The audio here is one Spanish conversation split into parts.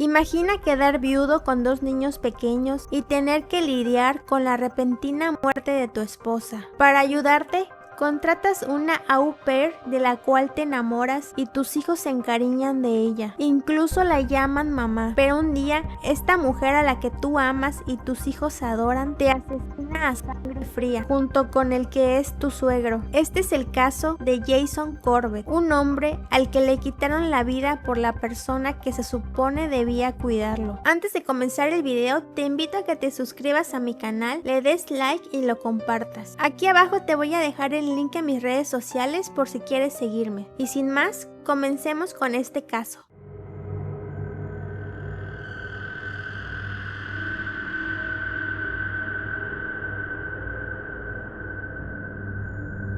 Imagina quedar viudo con 2 niños pequeños y tener que lidiar con la repentina muerte de tu esposa. Para ayudarte, contratas una au pair de la cual te enamoras y tus hijos se encariñan de ella. Incluso la llaman mamá. Pero un día, esta mujer a la que tú amas y tus hijos adoran te asesina a sangre fría, junto con el que es tu suegro. Este es el caso de Jason Corbett, un hombre al que le quitaron la vida por la persona que se supone debía cuidarlo. Antes de comenzar el video, te invito a que te suscribas a mi canal, le des like y lo compartas. Aquí abajo te voy a dejar el link a mis redes sociales por si quieres seguirme. Y sin más, comencemos con este caso.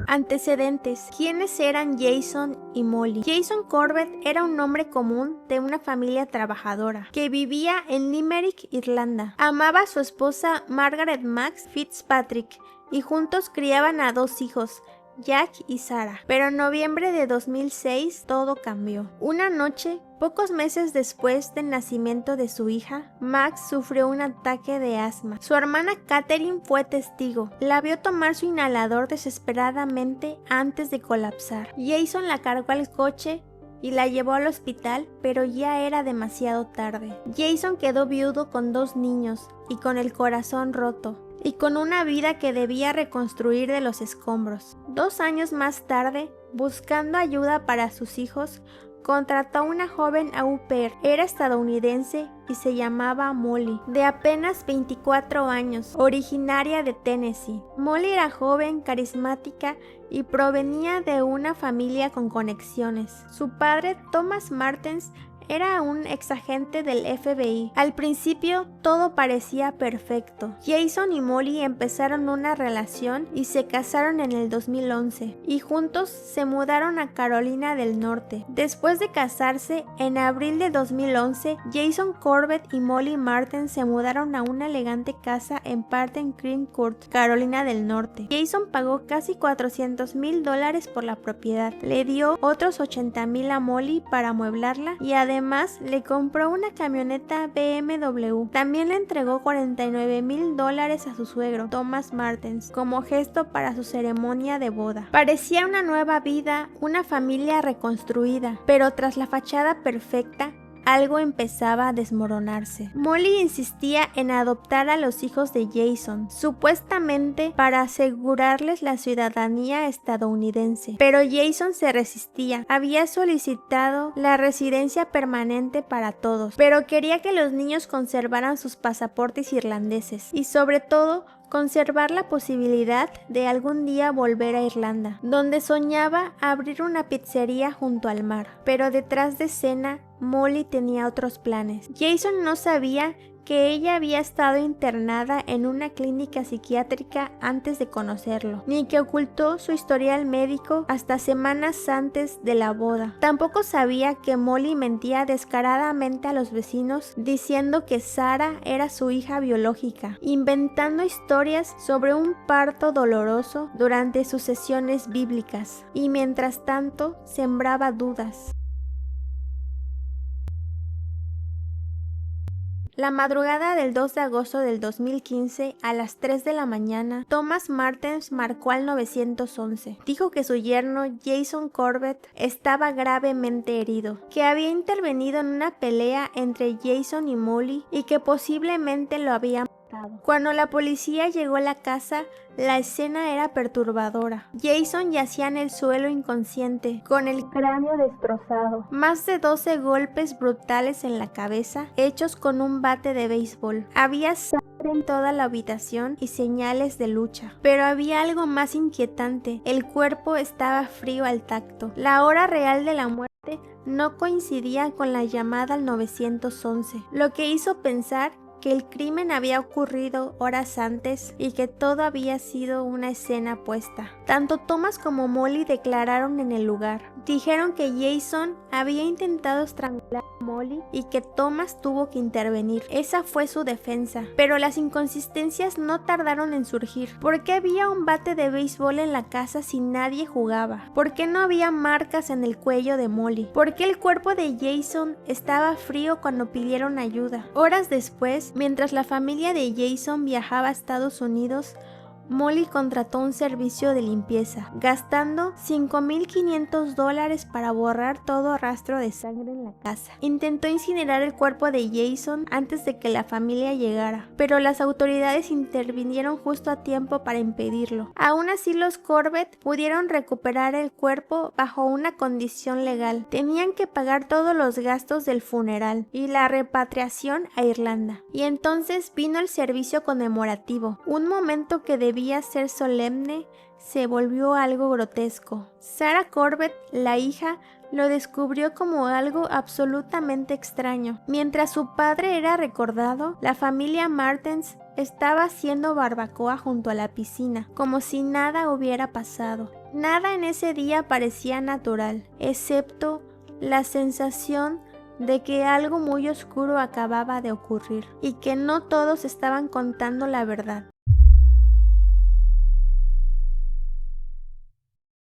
Antecedentes. ¿Quiénes eran Jason y Molly? Jason Corbett era un hombre común de una familia trabajadora que vivía en Limerick, Irlanda. Amaba a su esposa Margaret Max Fitzpatrick y juntos criaban a 2 hijos, Jack y Sarah. Pero en noviembre de 2006 todo cambió. Una noche, pocos meses después del nacimiento de su hija, Max sufrió un ataque de asma. Su hermana Catherine fue testigo. La vio tomar su inhalador desesperadamente antes de colapsar. Jason la cargó al coche y la llevó al hospital, pero ya era demasiado tarde. Jason quedó viudo con 2 niños y con el corazón roto, y con una vida que debía reconstruir de los escombros. 2 años más tarde, buscando ayuda para sus hijos, contrató a una joven au pair. Era estadounidense y se llamaba Molly, de apenas 24 años, originaria de Tennessee. Molly era joven, carismática y provenía de una familia con conexiones. Su padre, Thomas Martens, era un exagente del FBI. Al principio todo parecía perfecto. Jason y Molly empezaron una relación y se casaron en el 2011 y juntos se mudaron a Carolina del Norte. Después de casarse, en abril de 2011, Jason Corbett y Molly Martens se mudaron a una elegante casa en Parden Creek Court, Carolina del Norte. Jason pagó casi $400,000 por la propiedad. Le dio otros $80,000 a Molly para amueblarla y además le compró una camioneta BMW. También le entregó $49,000 a su suegro, Thomas Martens, como gesto para su ceremonia de boda. Parecía una nueva vida, una familia reconstruida, pero tras la fachada perfecta, algo empezaba a desmoronarse. Molly insistía en adoptar a los hijos de Jason, supuestamente para asegurarles la ciudadanía estadounidense. Pero Jason se resistía. Había solicitado la residencia permanente para todos, pero quería que los niños conservaran sus pasaportes irlandeses y sobre todo conservar la posibilidad de algún día volver a Irlanda, donde soñaba abrir una pizzería junto al mar. Pero detrás de escena, Molly tenía otros planes. Jason no sabía que ella había estado internada en una clínica psiquiátrica antes de conocerlo, ni que ocultó su historial médico hasta semanas antes de la boda. Tampoco sabía que Molly mentía descaradamente a los vecinos diciendo que Sarah era su hija biológica, inventando historias sobre un parto doloroso durante sus sesiones bíblicas, y mientras tanto sembraba dudas. La madrugada del 2 de agosto del 2015, a las 3 de la mañana, Thomas Martens marcó al 911. Dijo que su yerno, Jason Corbett, estaba gravemente herido, que había intervenido en una pelea entre Jason y Molly y que posiblemente lo había matado. Cuando la policía llegó a la casa, la escena era perturbadora. Jason yacía en el suelo inconsciente, con el cráneo destrozado. Más de 12 golpes brutales en la cabeza, hechos con un bate de béisbol. Había sangre en toda la habitación y señales de lucha. Pero había algo más inquietante. El cuerpo estaba frío al tacto. La hora real de la muerte no coincidía con la llamada al 911, lo que hizo pensar que el crimen había ocurrido horas antes y que todo había sido una escena puesta. Tanto Thomas como Molly declararon en el lugar. Dijeron que Jason había intentado estrangular a Molly y que Thomas tuvo que intervenir. Esa fue su defensa. Pero las inconsistencias no tardaron en surgir. ¿Por qué había un bate de béisbol en la casa si nadie jugaba? ¿Por qué no había marcas en el cuello de Molly? ¿Por qué el cuerpo de Jason estaba frío cuando pidieron ayuda? Horas después, mientras la familia de Jason viajaba a Estados Unidos, Molly contrató un servicio de limpieza, gastando $5,500 para borrar todo rastro de sangre en la casa. Intentó incinerar el cuerpo de Jason antes de que la familia llegara, pero las autoridades intervinieron justo a tiempo para impedirlo. Aún así, los Corbett pudieron recuperar el cuerpo bajo una condición legal. Tenían que pagar todos los gastos del funeral y la repatriación a Irlanda. Y entonces vino el servicio conmemorativo, un momento que debía ser solemne se volvió algo grotesco. Sarah Corbett, la hija, lo descubrió como algo absolutamente extraño. Mientras su padre era recordado, la familia Martens estaba haciendo barbacoa junto a la piscina, como si nada hubiera pasado. Nada en ese día parecía natural, excepto la sensación de que algo muy oscuro acababa de ocurrir y que no todos estaban contando la verdad.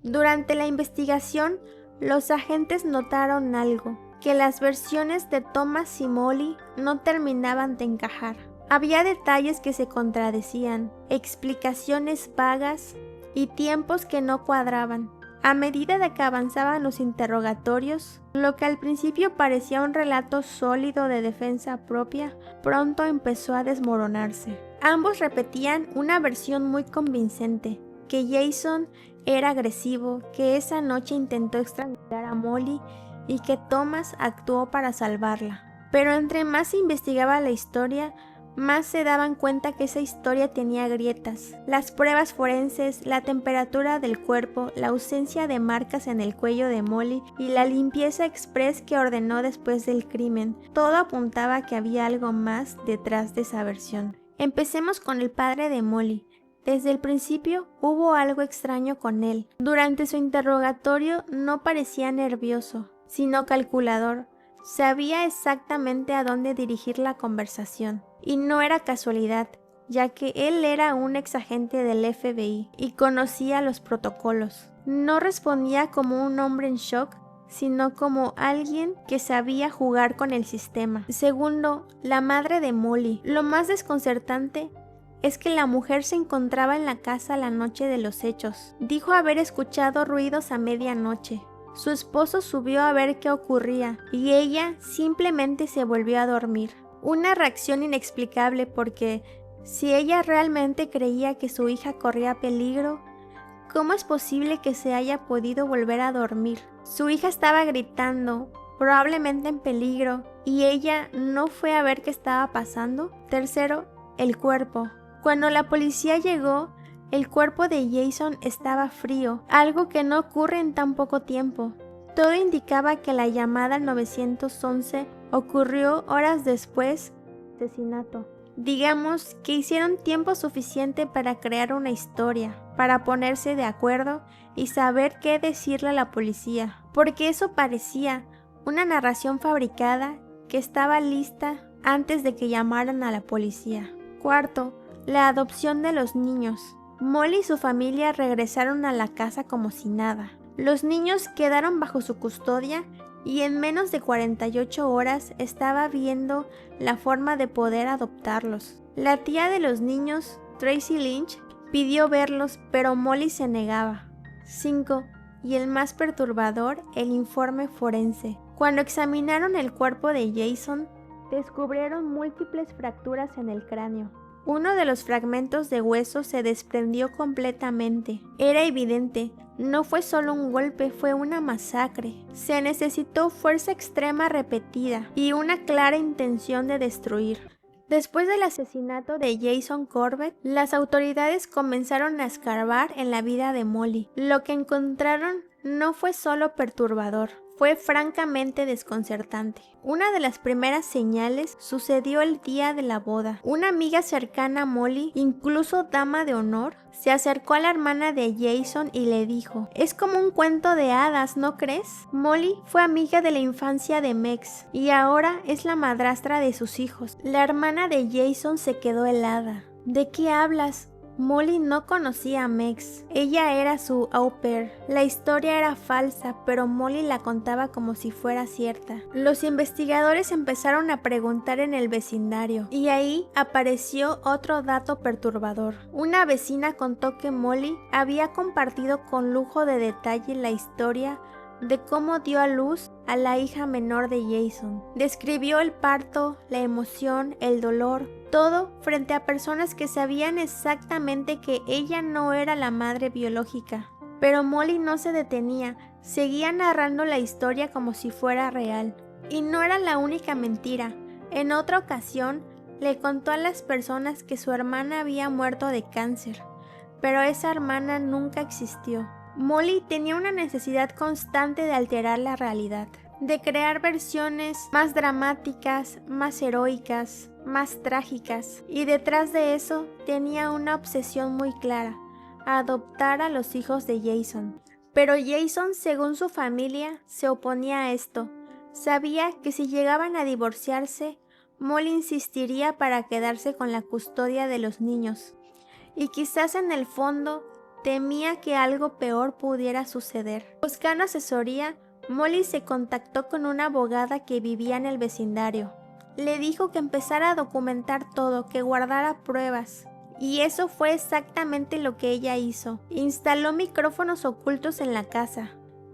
Durante la investigación, los agentes notaron algo, que las versiones de Thomas y Molly no terminaban de encajar. Había detalles que se contradecían, explicaciones vagas y tiempos que no cuadraban. A medida de que avanzaban los interrogatorios, lo que al principio parecía un relato sólido de defensa propia, pronto empezó a desmoronarse. Ambos repetían una versión muy convincente, que Jason era agresivo, que esa noche intentó estrangular a Molly y que Thomas actuó para salvarla. Pero entre más se investigaba la historia, más se daban cuenta que esa historia tenía grietas. Las pruebas forenses, la temperatura del cuerpo, la ausencia de marcas en el cuello de Molly y la limpieza express que ordenó después del crimen, todo apuntaba a que había algo más detrás de esa versión. Empecemos con el padre de Molly. Desde el principio hubo algo extraño con él. Durante su interrogatorio no parecía nervioso, sino calculador. Sabía exactamente a dónde dirigir la conversación. Y no era casualidad, ya que él era un exagente del FBI y conocía los protocolos. No respondía como un hombre en shock, sino como alguien que sabía jugar con el sistema. Segundo, la madre de Molly. Lo más desconcertante es que la mujer se encontraba en la casa la noche de los hechos. Dijo haber escuchado ruidos a medianoche. Su esposo subió a ver qué ocurría y ella simplemente se volvió a dormir. Una reacción inexplicable porque si ella realmente creía que su hija corría peligro, ¿cómo es posible que se haya podido volver a dormir? Su hija estaba gritando, probablemente en peligro, y ella no fue a ver qué estaba pasando. Tercero, el cuerpo. Cuando la policía llegó, el cuerpo de Jason estaba frío, algo que no ocurre en tan poco tiempo. Todo indicaba que la llamada al 911 ocurrió horas después del asesinato. Digamos que hicieron tiempo suficiente para crear una historia, para ponerse de acuerdo y saber qué decirle a la policía, porque eso parecía una narración fabricada que estaba lista antes de que llamaran a la policía. Cuarto, la adopción de los niños. Molly y su familia regresaron a la casa como si nada. Los niños quedaron bajo su custodia y en menos de 48 horas estaba viendo la forma de poder adoptarlos. La tía de los niños, Tracy Lynch, pidió verlos, pero Molly se negaba. 5. Y el más perturbador, el informe forense. Cuando examinaron el cuerpo de Jason, descubrieron múltiples fracturas en el cráneo. Uno de los fragmentos de hueso se desprendió completamente. Era evidente, no fue solo un golpe, fue una masacre. Se necesitó fuerza extrema repetida y una clara intención de destruir. Después del asesinato de Jason Corbett, las autoridades comenzaron a escarbar en la vida de Molly. Lo que encontraron no fue solo perturbador, fue francamente desconcertante. Una de las primeras señales sucedió el día de la boda. Una amiga cercana a Molly, incluso dama de honor, se acercó a la hermana de Jason y le dijo: «Es como un cuento de hadas, ¿no crees? Molly fue amiga de la infancia de Megs y ahora es la madrastra de sus hijos». La hermana de Jason se quedó helada. «¿De qué hablas? Molly no conocía a Megs. Ella era su au pair. La historia era falsa, pero Molly la contaba como si fuera cierta». Los investigadores empezaron a preguntar en el vecindario, y ahí apareció otro dato perturbador. Una vecina contó que Molly había compartido con lujo de detalle la historia de cómo dio a luz a la hija menor de Jason. Describió el parto, la emoción, el dolor, todo frente a personas que sabían exactamente que ella no era la madre biológica. Pero Molly no se detenía, seguía narrando la historia como si fuera real. Y no era la única mentira. En otra ocasión, le contó a las personas que su hermana había muerto de cáncer, pero esa hermana nunca existió. Molly tenía una necesidad constante de alterar la realidad, de crear versiones más dramáticas, más heroicas, más trágicas, y detrás de eso tenía una obsesión muy clara: adoptar a los hijos de Jason. Pero Jason, según su familia, se oponía a esto. Sabía que si llegaban a divorciarse, Molly insistiría para quedarse con la custodia de los niños, y quizás en el fondo temía que algo peor pudiera suceder. Buscando asesoría, Molly se contactó con una abogada que vivía en el vecindario. Le dijo que empezara a documentar todo, que guardara pruebas. Y eso fue exactamente lo que ella hizo. Instaló micrófonos ocultos en la casa.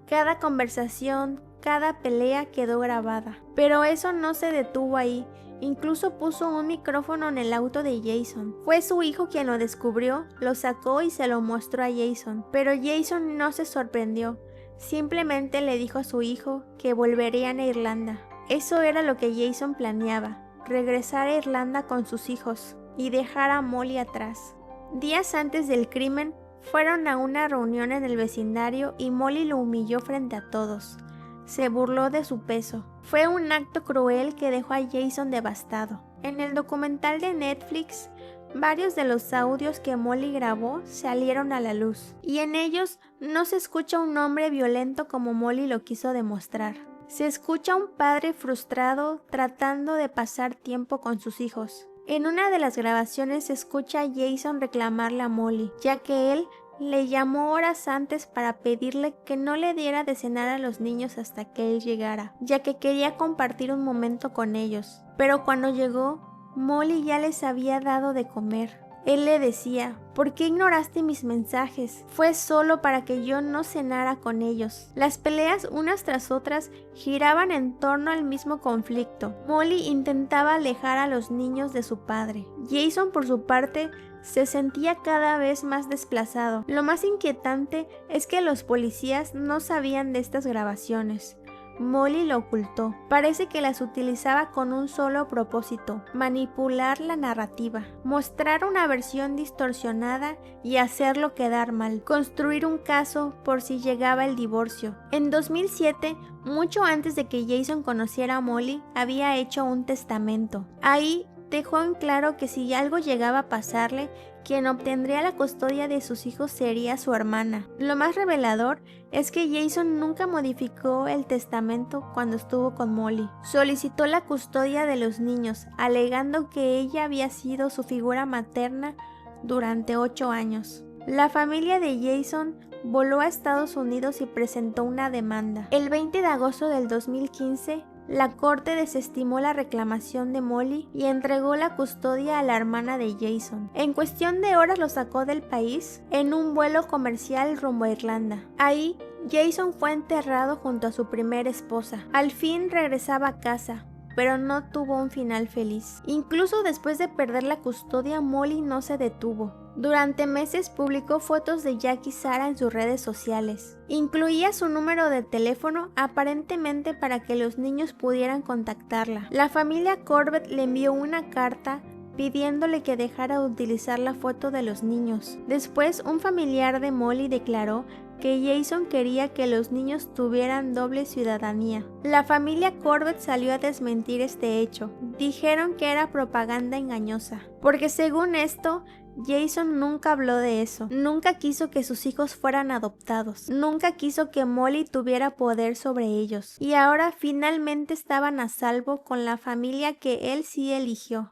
Cada conversación, cada pelea quedó grabada. Pero eso no se detuvo ahí. Incluso puso un micrófono en el auto de Jason. Fue su hijo quien lo descubrió, lo sacó y se lo mostró a Jason. Pero Jason no se sorprendió. Simplemente le dijo a su hijo que volverían a Irlanda. Eso era lo que Jason planeaba: regresar a Irlanda con sus hijos y dejar a Molly atrás. Días antes del crimen, fueron a una reunión en el vecindario y Molly lo humilló frente a todos. Se burló de su peso. Fue un acto cruel que dejó a Jason devastado. En el documental de Netflix, varios de los audios que Molly grabó salieron a la luz, y en ellos no se escucha un hombre violento como Molly lo quiso demostrar. Se escucha un padre frustrado tratando de pasar tiempo con sus hijos. En una de las grabaciones se escucha a Jason reclamarle a Molly, ya que él le llamó horas antes para pedirle que no le diera de cenar a los niños hasta que él llegara, ya que quería compartir un momento con ellos. Pero cuando llegó, Molly ya les había dado de comer. Él le decía: «¿Por qué ignoraste mis mensajes? Fue solo para que yo no cenara con ellos». Las peleas unas tras otras giraban en torno al mismo conflicto. Molly intentaba alejar a los niños de su padre. Jason, por su parte, se sentía cada vez más desplazado. Lo más inquietante es que los policías no sabían de estas grabaciones. Molly lo ocultó. Parece que las utilizaba con un solo propósito: manipular la narrativa, mostrar una versión distorsionada y hacerlo quedar mal, construir un caso por si llegaba el divorcio. En 2007, mucho antes de que Jason conociera a Molly, había hecho un testamento. Ahí dejó en claro que si algo llegaba a pasarle, quien obtendría la custodia de sus hijos sería su hermana. Lo más revelador es que Jason nunca modificó el testamento cuando estuvo con Molly. Solicitó la custodia de los niños, alegando que ella había sido su figura materna durante 8 años. La familia de Jason voló a Estados Unidos y presentó una demanda. El 20 de agosto del 2015, la corte desestimó la reclamación de Molly y entregó la custodia a la hermana de Jason. En cuestión de horas lo sacó del país en un vuelo comercial rumbo a Irlanda. Ahí, Jason fue enterrado junto a su primera esposa. Al fin regresaba a casa, pero no tuvo un final feliz. Incluso después de perder la custodia, Molly no se detuvo. Durante meses publicó fotos de Jack y Sarah en sus redes sociales. Incluía su número de teléfono aparentemente para que los niños pudieran contactarla. La familia Corbett le envió una carta pidiéndole que dejara de utilizar la foto de los niños. Después, un familiar de Molly declaró que Jason quería que los niños tuvieran doble ciudadanía. La familia Corbett salió a desmentir este hecho. Dijeron que era propaganda engañosa, porque según esto, Jason nunca habló de eso, nunca quiso que sus hijos fueran adoptados, nunca quiso que Molly tuviera poder sobre ellos, y ahora finalmente estaban a salvo con la familia que él sí eligió.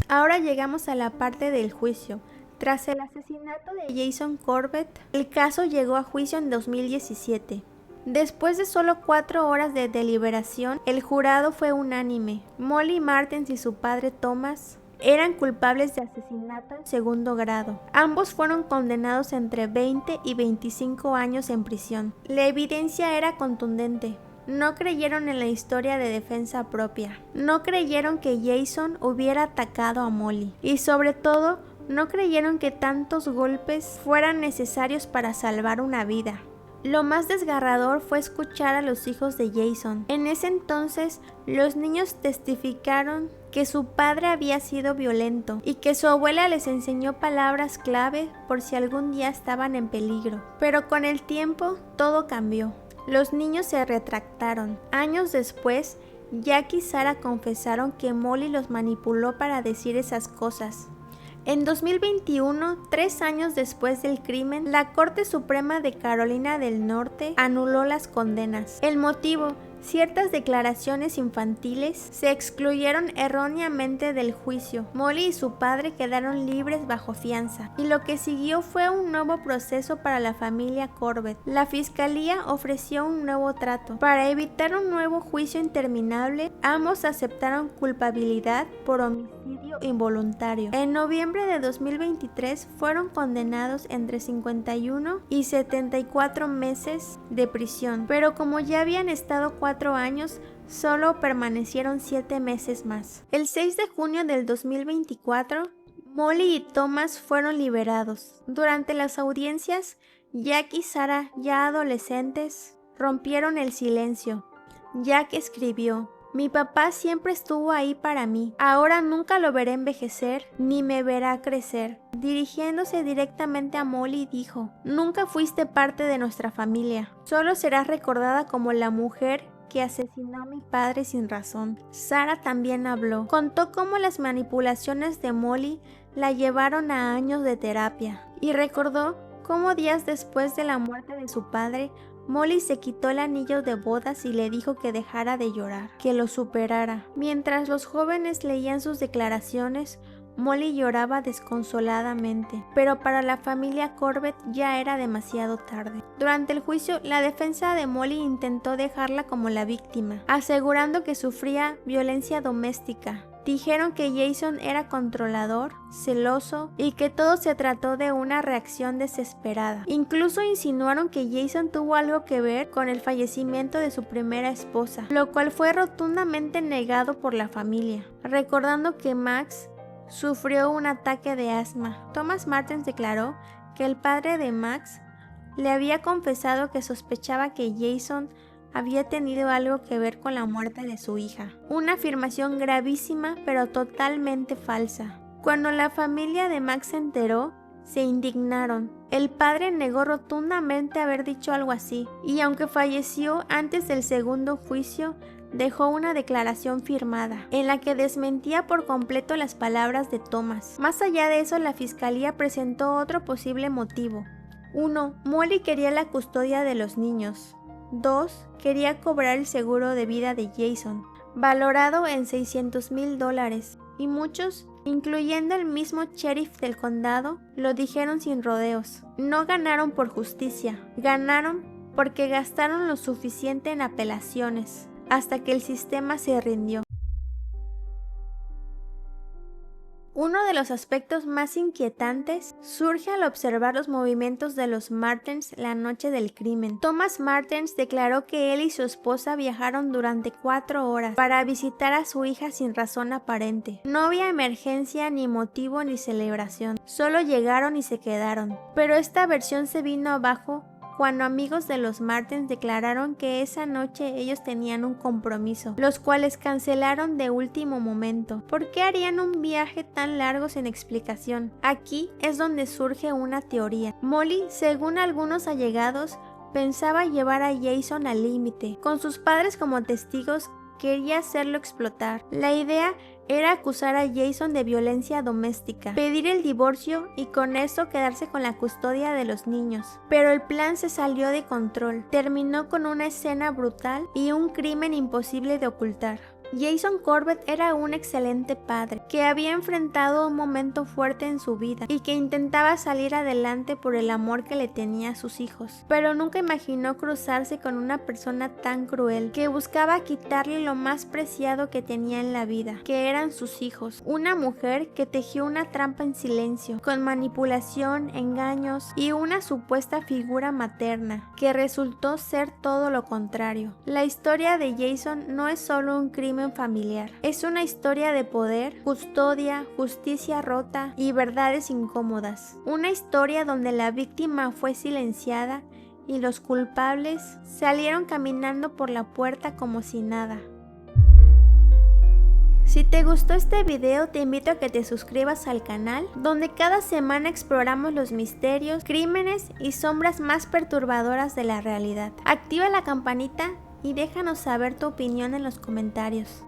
Ahora llegamos a la parte del juicio. Tras el asesinato de Jason Corbett, el caso llegó a juicio en 2017. Después de solo 4 horas de deliberación, el jurado fue unánime. Molly Martens y su padre Thomas eran culpables de asesinato en segundo grado. Ambos fueron condenados entre 20 y 25 años en prisión. La evidencia era contundente. No creyeron en la historia de defensa propia. No creyeron que Jason hubiera atacado a Molly. Y sobre todo, no creyeron que tantos golpes fueran necesarios para salvar una vida. Lo más desgarrador fue escuchar a los hijos de Jason. En ese entonces, los niños testificaron que su padre había sido violento y que su abuela les enseñó palabras clave por si algún día estaban en peligro. Pero con el tiempo, todo cambió. Los niños se retractaron. Años después, Jack y Sarah confesaron que Molly los manipuló para decir esas cosas. En 2021, 3 años después del crimen, la Corte Suprema de Carolina del Norte anuló las condenas. El motivo: ciertas declaraciones infantiles se excluyeron erróneamente del juicio. Molly y su padre quedaron libres bajo fianza, y lo que siguió fue un nuevo proceso para la familia Corbett. La fiscalía ofreció un nuevo trato. Para evitar un nuevo juicio interminable, ambos aceptaron culpabilidad por homicidio involuntario. En noviembre de 2023 fueron condenados entre 51 y 74 meses de prisión, pero como ya habían estado 4 años, solo permanecieron 7 meses más. El 6 de junio del 2024, Molly y Thomas fueron liberados. Durante las audiencias, Jack y Sarah, ya adolescentes, rompieron el silencio. Jack escribió: "Mi papá siempre estuvo ahí para mí. Ahora nunca lo veré envejecer, ni me verá crecer". Dirigiéndose directamente a Molly, dijo: "Nunca fuiste parte de nuestra familia. Solo serás recordada como la mujer que asesinó a mi padre sin razón". Sarah también habló. Contó cómo las manipulaciones de Molly la llevaron a años de terapia, y recordó cómo días después de la muerte de su padre, Molly se quitó el anillo de bodas y le dijo que dejara de llorar, que lo superara. Mientras los jóvenes leían sus declaraciones, Molly lloraba desconsoladamente, pero para la familia Corbett ya era demasiado tarde. Durante el juicio, la defensa de Molly intentó dejarla como la víctima, asegurando que sufría violencia doméstica. Dijeron que Jason era controlador, celoso y que todo se trató de una reacción desesperada. Incluso insinuaron que Jason tuvo algo que ver con el fallecimiento de su primera esposa, lo cual fue rotundamente negado por la familia, recordando que Max sufrió un ataque de asma. Thomas Martens declaró que el padre de Max le había confesado que sospechaba que Jason había tenido algo que ver con la muerte de su hija. Una afirmación gravísima, pero totalmente falsa. Cuando la familia de Max se enteró, se indignaron. El padre negó rotundamente haber dicho algo así, y aunque falleció antes del segundo juicio, dejó una declaración firmada, en la que desmentía por completo las palabras de Thomas. Más allá de eso, la fiscalía presentó otro posible motivo. 1. Molly quería la custodia de los niños. 2. Quería cobrar el seguro de vida de Jason, valorado en $600,000, y muchos, incluyendo el mismo sheriff del condado, lo dijeron sin rodeos. No ganaron por justicia, ganaron porque gastaron lo suficiente en apelaciones, hasta que el sistema se rindió. Uno de los aspectos más inquietantes surge al observar los movimientos de los Martens la noche del crimen. Thomas Martens declaró que él y su esposa viajaron durante 4 horas para visitar a su hija sin razón aparente. No había emergencia, ni motivo, ni celebración. Solo llegaron y se quedaron. Pero esta versión se vino abajo cuando amigos de los Martens declararon que esa noche ellos tenían un compromiso, los cuales cancelaron de último momento. ¿Por qué harían un viaje tan largo sin explicación? Aquí es donde surge una teoría. Molly, según algunos allegados, pensaba llevar a Jason al límite. Con sus padres como testigos, quería hacerlo explotar. La idea era acusar a Jason de violencia doméstica, pedir el divorcio y con eso quedarse con la custodia de los niños. Pero el plan se salió de control. Terminó con una escena brutal y un crimen imposible de ocultar. Jason Corbett era un excelente padre que había enfrentado un momento fuerte en su vida y que intentaba salir adelante por el amor que le tenía a sus hijos, pero nunca imaginó cruzarse con una persona tan cruel que buscaba quitarle lo más preciado que tenía en la vida, que eran sus hijos. Una mujer que tejió una trampa en silencio, con manipulación, engaños y una supuesta figura materna, que resultó ser todo lo contrario. La historia de Jason no es solo un crimen familiar, es una historia de poder, custodia, justicia rota y verdades incómodas. Una historia donde la víctima fue silenciada y los culpables salieron caminando por la puerta como si nada. Si te gustó este video, te invito a que te suscribas al canal, donde cada semana exploramos los misterios, crímenes y sombras más perturbadoras de la realidad. Activa la campanita y déjanos saber tu opinión en los comentarios.